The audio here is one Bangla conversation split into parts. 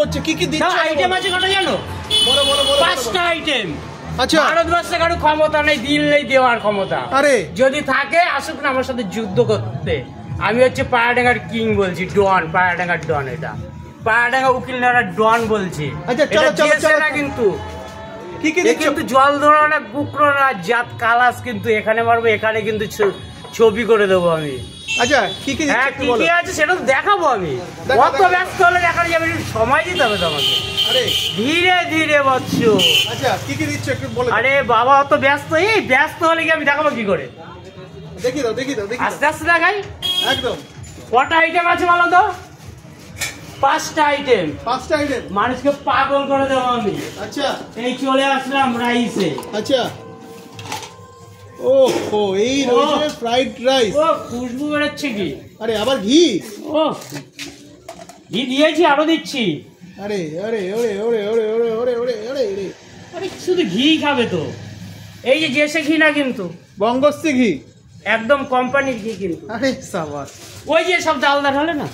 হচ্ছে কি কি দিচ্ছে আইটেম আছে কটা জানো? বলো বলো বলো। 5টা আইটেম। আচ্ছা, ভারতবর্ষে কারো ক্ষমতা নেই, দিল নেই দেওয়ার ক্ষমতা। আরে যদি থাকে আসুক না আমার সাথে যুদ্ধ করতে। আমি হচ্ছে পায়রাডাঙ্গার কিং বলছি, ডন, পায়রাডাঙ্গার ডন। এটা পায়রাডাঙ্গা উকিলনারা ডন বলছি। আচ্ছা চলো চলো চলো। কিন্তু কি কি দিচ্ছ? কিন্তু জল ধরা না, কুকরো না, জাত কালাস কিন্তু এখানে মারবো, এখানে কিন্তু ছবি করে দেবো আমি। আচ্ছা কি কি হ্যাঁ, দিচ্ছ কি বলো। কি আছে সেটা তো দেখাবো আমি। দেখো, অত দেখো। ব্যস্ত হলে দেখা যাবে, সময় দিতে হবে তোমাকে। আরে ধীরে ধীরে বৎস। আচ্ছা কি কি দিচ্ছ একটু বলো। আরে বাবা অত ব্যস্ত, এই ব্যস্ত হলে কি আমি দেখাবো কি করে? দেখি দাও দেখি দাও দেখি আস্তে আস্তে দেখাই। একদম। কটা আইটেম আছে বলো তো? 5টা আইটেম। 5টা আইটেম। মানুষকে পাগল করে দেবো আমি। আচ্ছা এই চলে আসলাম রাইসে। আচ্ছা। ও এই রয়েছে ফ্রাইড রাইস। ও খুশবু বেরোচ্ছে কি? আরে আবার ঘি। ও ঘি দিয়েছি, আরো দিচ্ছি। আরে আরে ওরে ওরে ওরে ওরে ওরে ওরে ওরে ওরে। আরে শুধু ঘি খাবে তো। এই যে জেসে ঘি না কিন্তু, বঙ্গশ্রী ঘি, একদম কোম্পানির ঘি কিন্তু। আরে সাবাস। ওই যে সব ডালদা ঢালে না,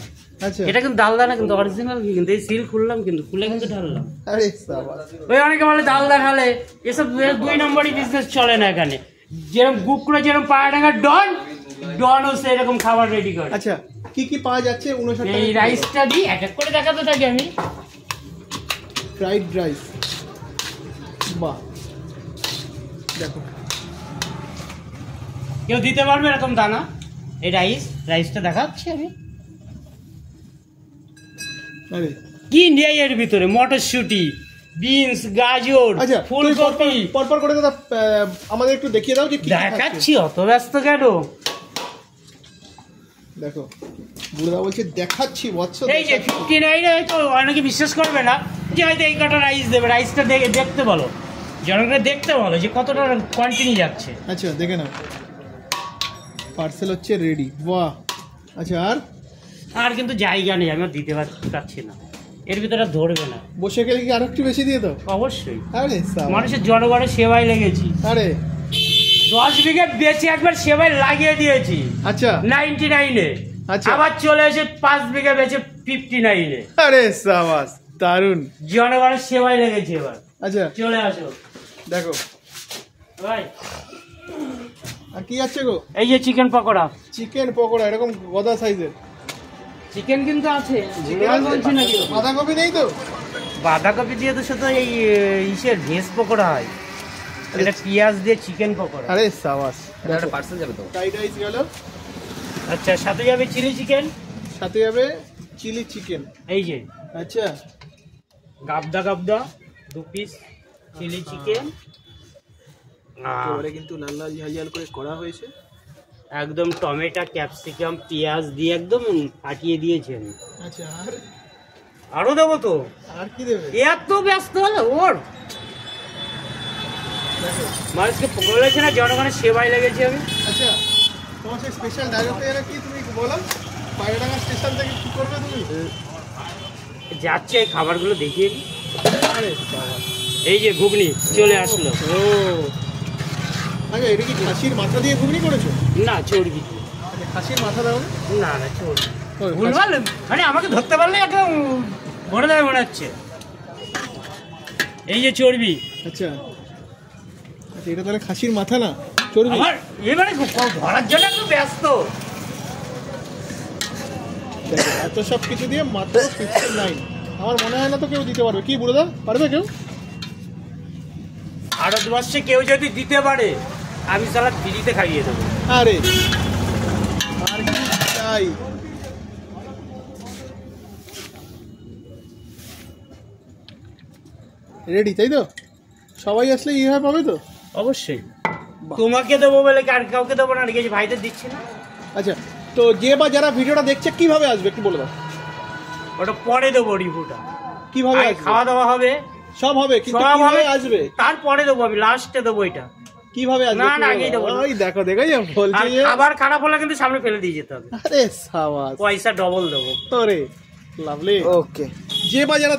আচ্ছা এটা কিন্তু ডালদা না, কিন্তু অরিজিনাল ঘি কিন্তু। এই সিল খুললাম কিন্তু, খুলে কিন্তু ঢাললাম। আরে সাবাস। ওই অনেকে বলে ডালদা ঢালে, এসব 2 নম্বরই বিজনেস চলে না এখানে। যেরকম গুকরা, যেরকম পায়রাডাঙ্গার ডন, ডনও সেরকম খাবার রেডি করে। আচ্ছা কি কি পাওয়া যাচ্ছে 59 টাকা? এই রাইসটা দিই, এক এক করে দেখাতে থাকি আমি। ফ্রাইড রাইস, বাহ দেখো। কেউ দিতে পারবে এরকম দানা? এই রাইসটা দেখাচ্ছি আমি। আরে কি নেই এর ভিতরে? মটরশুটি, বিনস, গাজর, আচ্ছা ফুলকপি। পরপর করে দাদা আমাদের একটু দেখিয়ে দাও যে কি দেখাচ্ছি, অত ব্যস্ত কেন? দেখো বুড়া বলছে দেখাচ্ছি বৎস। এই যে 59 হয়তো অনেকে বিশ্বাস করবে না যে হয়তো এই কটা রাইস দেবে। রাইসটা দেখতে বলো, জনগণকে দেখতে বলো যে কতটা কন্টিনিউ যাচ্ছে। আচ্ছা দেখে নাও, পার্সেল হচ্ছে রেডি। বাহ। আচ্ছা আর কিন্তু জায়গা নেই, আমি আর দিতে পারছি না, এর ভিতরে ধরবে না। বসে গেলে কি আরো একটু বেশি দিয়ে দাও? অবশ্যই, আরে সাবাস। মানুষের জনগণের সেবায় লেগেছি। আরে 10 বিঘে বেচে একবার সেবায় লাগিয়ে দিয়েছি আচ্ছা 99-এ। আচ্ছা। আবার চলে এসে 5 বিঘে বেচে 59-এ। আরে সাবাস, দারুন। জনগণের সেবায় লেগেছি এবার। আচ্ছা চলে আসো দেখো ভাই। আর কি আছে গো? এই যে চিকেন পকোড়া। চিকেন পকোড়া এরকম গদা সাইজের। চিকেন কিন্তু আছে, বলছি না কি। বাঁধাকপি নেই তো? বাঁধাকপি দিয়ে তো শুধু এই ইসের ভেজ পকোড়া হয়, এটা পেঁয়াজ দিয়ে চিকেন পকোড়া। আরে সাবাস। একটা পার্সেল যাবে তো। ফ্রাইড রাইস গেল। আচ্ছা, সাথে যাবে চিলি চিকেন, সাথে যাবে চিলি চিকেন। এই যে আচ্ছা গাবদা 2 পিস চিলি চিকেন। এবারে কিন্তু লাল লাল ঝাল ঝাল করে করা হয়েছে। একদম টমেটো, ক্যাপসিকাম, পেঁয়াজ দিয়ে একদম ফাটিয়ে দিয়েছেন। আচ্ছা আরো দেবো তো। আর কি দেবে? এত ব্যস্ত হলো ওর। মানুষকে বলেছে না জনগণের সেবায় লেগেছি আমি। আচ্ছা তোমার সেই স্পেশাল ডায়লগটা এরা কি তুমি বলো? পায়রাডাঙ্গা স্টেশন থেকে কি করবে তুমি? যাচ্ছে এই খাবারগুলো দেখিয়ে দিই। আরে বাবা, এই যে ঘুগনি চলে আসলো। ও আচ্ছা, এটা কি খাসির মাথা দিয়ে ঘুগনি করেছো? না, চর্বি। আচ্ছা, খাসির মাথা দাও না? না চর্বি। ও, ভুলভাল, মানে আমাকে ধরতে পারলে একদম ভরে দেবে মনে হচ্ছে। এই যে চর্বি। আচ্ছা আচ্ছা, এটা তাহলে খাসির মাথা না চর্বি? আমার এবারে ধরার জন্য একটু ব্যস্ত। দেখো, এত সব কিছু দিয়ে মাত্র 59। আমার মনে হয় না তো কেউ দিতে পারবে। কি বুড়োদা, পারবে কেউ? ভারতবর্ষে কেউ যদি দিতে পারে আমি সালা ফ্রিতে খাইয়ে দেবো। আরে আর কি চাই? রেডি তাই তো? সবাই আসলে ইহা পাবে তো? অবশ্যই। তোমাকে দেবো বলে আর কাউকে দেবো না, রেখেছি ভাইদের দিচ্ছি না। আচ্ছা তো যে বা যারা ভিডিওটা দেখছে কিভাবে আসবে একটু বলে দাও। ওটা পরে দেবো রিভিউটা। কিভাবে আগে আসবে? খাওয়া দাওয়া হবে, সব হবে, কিন্তু সব কিভাবে হবে, আসবে? তারপরে দেবো, আমি লাস্টে দেবো এটা। কিভাবে আসবে? না, না, আগেই দেবো। ওই দেখো দেখো যে বলছে যে খাবার খারাপ হলে কিন্তু সামনে ফেলে দিয়ে যেতে হবে। আরে সাবাস, পয়সা ডবল দেবো। ওরে লাভলি। ওকে, যে বা যারা